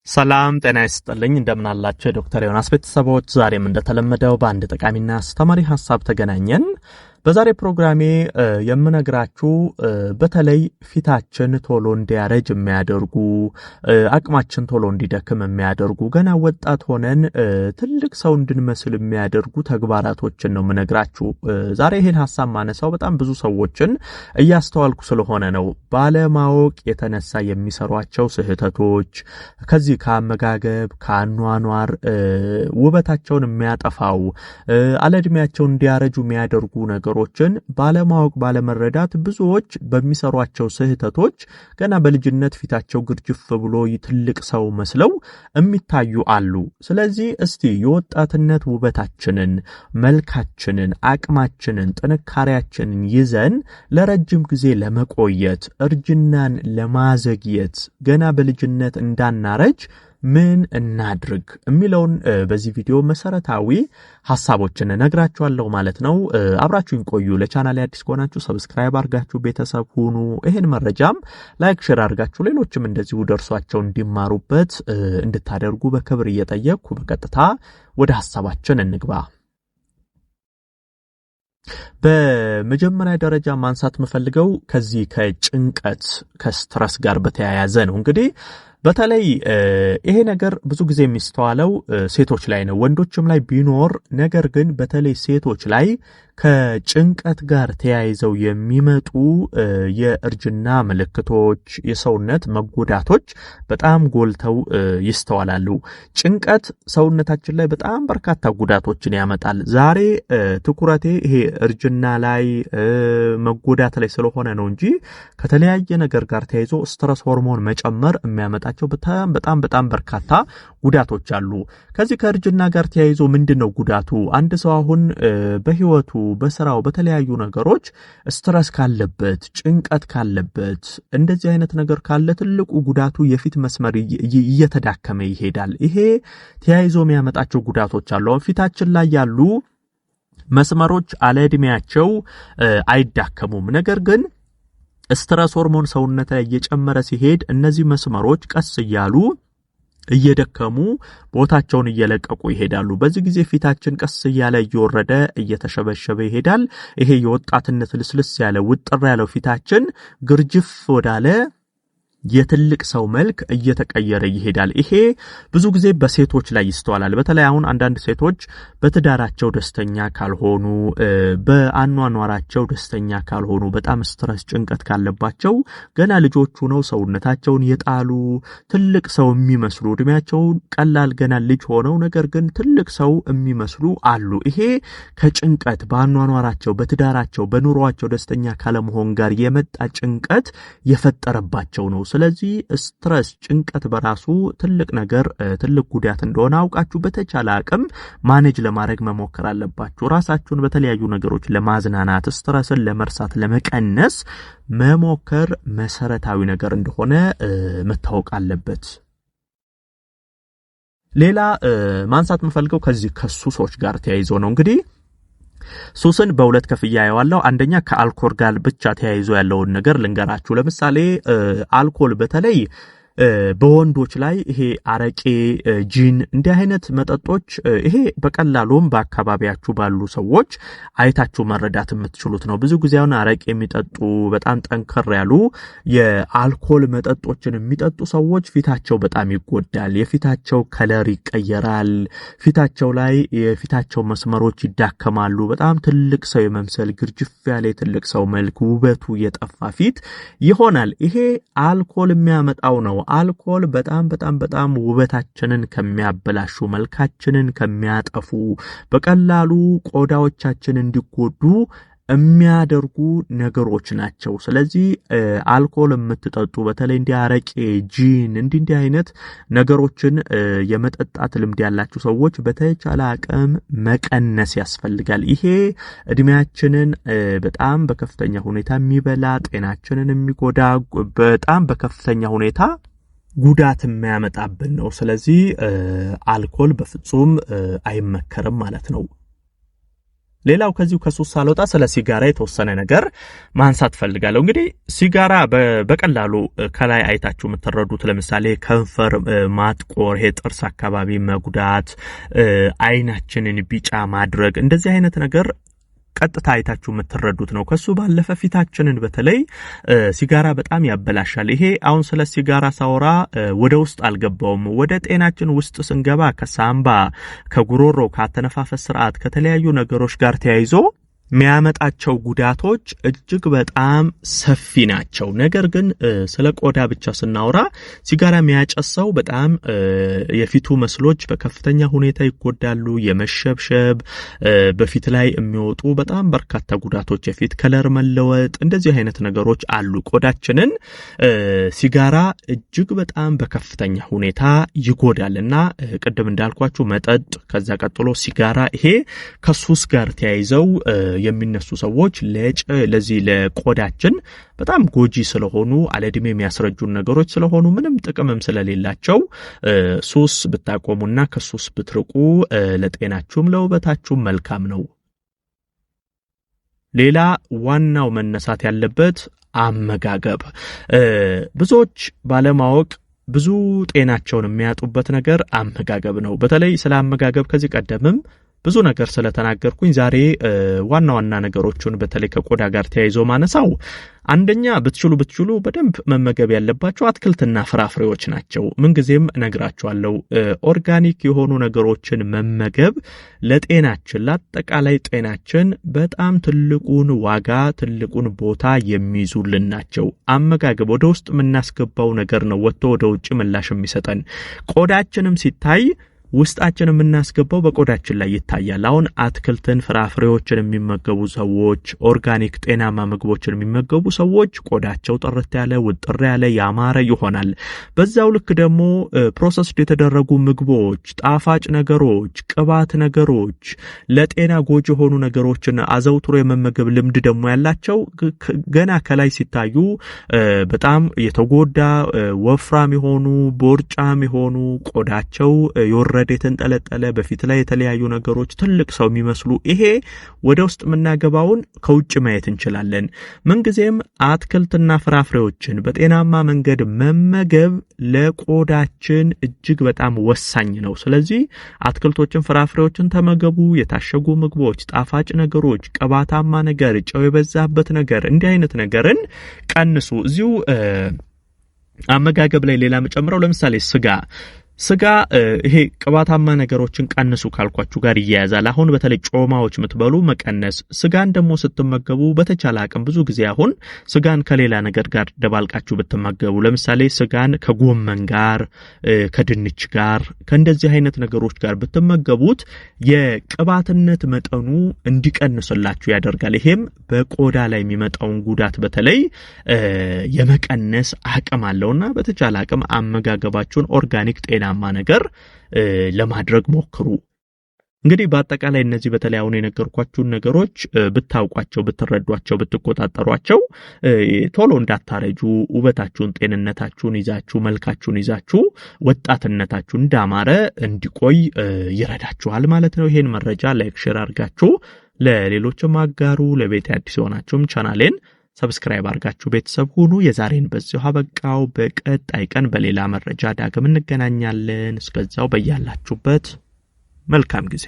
ሰላም ጤና ይስጥልኝ እንደምን አላችሁ የዶክተር ዮናስ ቤተሰቦች ዛሬም እንደተለመደው በአንድ ጠቃሚና አስተማሪ ሐሳብ ተገናኘን። በዛሬ ፕሮግራሜ የምነግራችሁ በተለይ ፊታችን ቶሎ እንዲያረጅ የሚያደርጉ አቅማችን ቶሎ እንዲደክም የሚያደርጉ ገና ወጣት ሆነን ትልቅ ሰው እንድንመስል የሚያደርጉ ተግባራቶችን ነው የምነግራችሁ። ዛሬ ይሄን ሐሳብ ማነሳው በጣም ብዙ ሰዎችን እያስተዋልኩ ስለሆነ ነው። ባለማወቅ የተነሳ የሚሰሯቸው ስህተቶች ከዚህ ከአመጋገብ ከአኗኗር ውበታቸውን የሚያጠፋው አለዕድሜያቸው እንዲያረጁ የሚያደርጉ ነገሮችን ባለማወቅ ባለመረዳት ብዙዎች በሚሰሯቸው ስህተቶች ገና በልጅነት ፊታቸው ግርጅፍ ብሎ ትልቅ ሰው መስለው የሚታዩ አሉ። ስለዚህ እስቲ የወጣትነት ውበታችንን፣ መልካችንን፣ አቅማችንን፣ ጥንካሬያችንን ይዘን ለረጅም ጊዜ ለመቆየት እርጅናን ለማዘግየት ገና በልጅነት እንዳናረጅ ምን እናድርግ የሚለውን በዚህ ቪዲዮ መሰረታዊ ሐሳቦችን ነግራችኋለሁ ማለት ነው። አብራችሁን ቆዩ። ለቻናሌ አዲስ ከሆናችሁ ሰብስክራይብ አድርጋችሁ ቤተሰብ ሁኑ። ይሄን መረጃም ላይክ ሼር አድርጋችሁ ሌሎችም እንደዚሁ ደርሷቸው እንዲማሩበት እንድታደርጉ በክብር እየጠየቅኩ በቀጥታ ወደ ሐሳባችን እንግባ። በመጀመሪያ ደረጃ ማንሳት የምፈልገው ከዚህ ከጭንቀት ከስትረስ ጋር በተያያዘ ነው። እንግዲህ በተለይ ይሄ ነገር ብዙ ጊዜ የሚስተዋለው ሴቶች ላይ ነው። ወንዶችም ላይ ቢኖር ነገር ግን በተለይ ሴቶች ላይ ከጭንቀት ጋር ተያይዘው የሚመጡ የእርጅና ምልክቶች፣ የሰውነት መጎዳቶች በጣም ጎልተው ይስተዋላሉ። ጭንቀት ሰውነታችን ላይ በጣም በርካታ ጉዳቶችን ያመጣል። ዛሬ ትኩረቴ ይሄ እርጅና ላይ መጎዳት ላይ ስለሆነ ነው እንጂ ከተለያየ ነገር ጋር ተያይዞ ስትረስ ሆርሞን መጨመር የሚያመጣቸው በጣም በርካታ ጉዳቶች አሉ። ከዚህ ከእርጅና ጋር ተያይዞ ምንድነው ጉዳቱ? አንድ ሰው አሁን በህይወቱ በስራው በተለያዩ ነገሮች ስትረስ ካለበት ጭንቀት ካለበት እንደዚህ አይነት ነገር ካለ ትልቁ ጉዳቱ የፊት መስመር እየተዳከመ ይሄዳል። ይሄ ተያይዞ የሚያመጣቸው ጉዳቶች አሉ። ፊታችን ላይ ያሉ መስመሮች አለዕድሜያቸው አይዳከሙም። ነገር ግን ስትረስ ሆርሞን ሰውነት ላይ እየጨመረ ሲሄድ እነዚህ መስመሮች ቀስ እያሉ እየደከሙ ቦታቸውን እየለቀቁ ይሄዳሉ። በዚህ ጊዜ ፊታችን ቀስ እያለ እየወረደ እየተሸበሸበ ይሄዳል። ይሄ የወጣትነት ልስልስ ያለ ውጥር ያለው ፊታችን ግርጅፍ ወዳለ የትልቅ ሰው መልክ እየተቀየረ ይሄዳል። ይሄ ብዙ ጊዜ በሴቶች ላይ ይስተዋላል። በተለይ አሁን አንዳንድ ሴቶች በትዳራቸው ደስተኛ ካልሆኑ፣ በአኗኗራቸው ደስተኛ ካልሆኑ፣ በጣም ስትረስ ጭንቀት ካለባቸው ገና ልጆቹ ነው ሰውነታቸውን የጣሉ ትልቅ ሰው የሚመስሉ እድሜያቸው ቀላል ገና ልጅ ሆነው ነገር ግን ትልቅ ሰው የሚመስሉ አሉ። ይሄ ከጭንቀት በአኗኗራቸው በትዳራቸው በኑሯቸው ደስተኛ ካለመሆን ጋር የመጣ ጭንቀት የፈጠረባቸው ነው። ስለዚህ ስትረስ ጭንቀት በራሱ ትልቅ ነገር ትልቅ ጉዳት እንደሆነ አውቃችሁ በተቻለ አቅም ማኔጅ ለማድረግ መሞከር አለባችሁ። ራሳችሁን በተለያዩ ነገሮች ለማዝናናት ስትረስን ለመርሳት ለመቀነስ መሞከር መሰረታዊ ነገር እንደሆነ መታወቅ አለበት። ሌላ ማንሳት የምፈልገው ከዚህ ከሱሶች ጋር ተያይዞ ነው። እንግዲህ ሱስን በሁለት ከፍያ ያያዋለሁ። አንደኛ ከአልኮል ጋር ብቻ ተያይዞ ያለውን ነገር ልንገራችሁ። ለምሳሌ አልኮል በተለይ በወንዶች ላይ ይሄ አረቄ፣ ጂን እንዲህ አይነት መጠጦች ይሄ በቀላሉም በአካባቢያችሁ ባሉ ሰዎች አይታችሁ መረዳት የምትችሉት ነው። ብዙ ጊዜ አሁን አረቄ የሚጠጡ በጣም ጠንከር ያሉ የአልኮል መጠጦችን የሚጠጡ ሰዎች ፊታቸው በጣም ይጎዳል። የፊታቸው ከለር ይቀየራል። ፊታቸው ላይ የፊታቸው መስመሮች ይዳከማሉ። በጣም ትልቅ ሰው የመምሰል ግርጅፍ ያለ ትልቅ ሰው መልክ ውበቱ የጠፋ ፊት ይሆናል። ይሄ አልኮል የሚያመጣው ነው። አልኮል በጣም ውበታችንን ከሚያበላሹ መልካችንን ከሚያጠፉ በቀላሉ ቆዳዎቻችን እንዲጎዱ የሚያደርጉ ነገሮች ናቸው። ስለዚህ አልኮል የምትጠጡ በተለይ እንዲህ አረቄ፣ ጂን እንዲህ አይነት ነገሮችን የመጠጣት ልምድ ያላችሁ ሰዎች በተቻለ አቅም መቀነስ ያስፈልጋል። ይሄ እድሜያችንን በጣም በከፍተኛ ሁኔታ የሚበላ ጤናችንን የሚጎዳ በጣም በከፍተኛ ሁኔታ ጉዳት የሚያመጣብን ነው። ስለዚህ አልኮል በፍጹም አይመከርም ማለት ነው። ሌላው ከዚሁ ከሱስ ሳልወጣ ስለ ሲጋራ የተወሰነ ነገር ማንሳት ፈልጋለሁ። እንግዲህ ሲጋራ በቀላሉ ከላይ አይታችሁ የምትረዱት ለምሳሌ ከንፈር ማጥቆር፣ ጥርስ አካባቢ መጉዳት፣ አይናችንን ቢጫ ማድረግ እንደዚህ አይነት ነገር ቀጥታ አይታችሁ የምትረዱት ነው። ከሱ ባለፈ ፊታችንን በተለይ ሲጋራ በጣም ያበላሻል። ይሄ አሁን ስለ ሲጋራ ሳወራ ወደ ውስጥ አልገባውም። ወደ ጤናችን ውስጥ ስንገባ ከሳምባ፣ ከጉሮሮ፣ ከአተነፋፈስ ስርዓት ከተለያዩ ነገሮች ጋር ተያይዞ የሚያመጣቸው ጉዳቶች እጅግ በጣም ሰፊ ናቸው። ነገር ግን ስለ ቆዳ ብቻ ስናወራ ሲጋራ የሚያጨሰው በጣም የፊቱ መስሎች በከፍተኛ ሁኔታ ይጎዳሉ። የመሸብሸብ በፊት ላይ የሚወጡ በጣም በርካታ ጉዳቶች፣ የፊት ከለር መለወጥ፣ እንደዚህ አይነት ነገሮች አሉ። ቆዳችንን ሲጋራ እጅግ በጣም በከፍተኛ ሁኔታ ይጎዳልና ቅድም እንዳልኳችሁ መጠጥ፣ ከዛ ቀጥሎ ሲጋራ፣ ይሄ ከሱስ ጋር ተያይዘው የሚነሱ ሰዎች ለዚህ ለቆዳችን በጣም ጎጂ ስለሆኑ አለድሜ የሚያስረጁን ነገሮች ስለሆኑ ምንም ጥቅምም ስለሌላቸው ሱስ ብታቆሙና ከሱስ ብትርቁ ለጤናችሁም ለውበታችሁም መልካም ነው። ሌላ ዋናው መነሳት ያለበት አመጋገብ። ብዙዎች ባለማወቅ ብዙ ጤናቸውን የሚያጡበት ነገር አመጋገብ ነው። በተለይ ስለ አመጋገብ ከዚህ ቀደምም ብዙ ነገር ስለተናገርኩኝ ዛሬ ዋና ዋና ነገሮችን በተለይ ከቆዳ ጋር ተያይዞ ማነሳው አንደኛ ብትችሉ በደንብ መመገብ ያለባቸው አትክልትና ፍራፍሬዎች ናቸው። ምንጊዜም እነግራችኋለሁ ኦርጋኒክ የሆኑ ነገሮችን መመገብ ለጤናችን ለአጠቃላይ ጤናችን በጣም ትልቁን ዋጋ ትልቁን ቦታ የሚይዙልን ናቸው። አመጋገብ ወደ ውስጥ የምናስገባው ነገር ነው ወጥቶ ወደ ውጭ ምላሽ የሚሰጠን። ቆዳችንም ሲታይ ውስጣችን የምናስገባው በቆዳችን ላይ ይታያል። አሁን አትክልትን ፍራፍሬዎችን የሚመገቡ ሰዎች፣ ኦርጋኒክ ጤናማ ምግቦችን የሚመገቡ ሰዎች ቆዳቸው ጥርት ያለ ውጥር ያለ ያማረ ይሆናል። በዛው ልክ ደግሞ ፕሮሰስድ የተደረጉ ምግቦች፣ ጣፋጭ ነገሮች፣ ቅባት ነገሮች፣ ለጤና ጎጂ የሆኑ ነገሮችን አዘውትሮ የመመገብ ልምድ ደግሞ ያላቸው ገና ከላይ ሲታዩ በጣም የተጎዳ ወፍራም የሆኑ ቦርጫም የሆኑ ቆዳቸው የወረደ የተንጠለጠለ በፊት ላይ የተለያዩ ነገሮች ትልቅ ሰው የሚመስሉ ይሄ ወደ ውስጥ የምናገባውን ከውጭ ማየት እንችላለን። ምንጊዜም አትክልትና ፍራፍሬዎችን በጤናማ መንገድ መመገብ ለቆዳችን እጅግ በጣም ወሳኝ ነው። ስለዚህ አትክልቶችን ፍራፍሬዎችን ተመገቡ። የታሸጉ ምግቦች፣ ጣፋጭ ነገሮች፣ ቅባታማ ነገር፣ ጨው የበዛበት ነገር እንዲህ አይነት ነገርን ቀንሱ። እዚሁ አመጋገብ ላይ ሌላ መጨምረው ለምሳሌ ስጋ ይሄ ቅባታማ ነገሮችን ቀንሱ ካልኳችሁ ጋር ይያያዛል። አሁን በተለይ ጮማዎች ምትበሉ መቀነስ። ስጋን ደግሞ ስትመገቡ በተቻለ አቅም ብዙ ጊዜ አሁን ስጋን ከሌላ ነገር ጋር ደባልቃችሁ ብትመገቡ ለምሳሌ ስጋን ከጎመን ጋር ከድንች ጋር ከእንደዚህ አይነት ነገሮች ጋር ብትመገቡት የቅባትነት መጠኑ እንዲቀንስላችሁ ያደርጋል። ይሄም በቆዳ ላይ የሚመጣውን ጉዳት በተለይ የመቀነስ አቅም አለውና በተቻለ አቅም አመጋገባችሁን ኦርጋኒክ ጤናማ ነገር ለማድረግ ሞክሩ። እንግዲህ በአጠቃላይ እነዚህ በተለይ አሁን የነገርኳችሁን ነገሮች ብታውቋቸው፣ ብትረዷቸው፣ ብትቆጣጠሯቸው ቶሎ እንዳታረጁ ውበታችሁን፣ ጤንነታችሁን ይዛችሁ መልካችሁን ይዛችሁ ወጣትነታችሁ እንዳማረ እንዲቆይ ይረዳችኋል ማለት ነው። ይሄን መረጃ ላይክ ሼር አድርጋችሁ ለሌሎችም አጋሩ። ለቤት አዲስ ሆናችሁም ቻናሌን ሰብስክራይብ አድርጋችሁ ቤተሰብ ሁኑ። የዛሬን በዚሁ አበቃው። በቀጣይ ቀን በሌላ መረጃ ዳግም እንገናኛለን። እስከዛው በያላችሁበት መልካም ጊዜ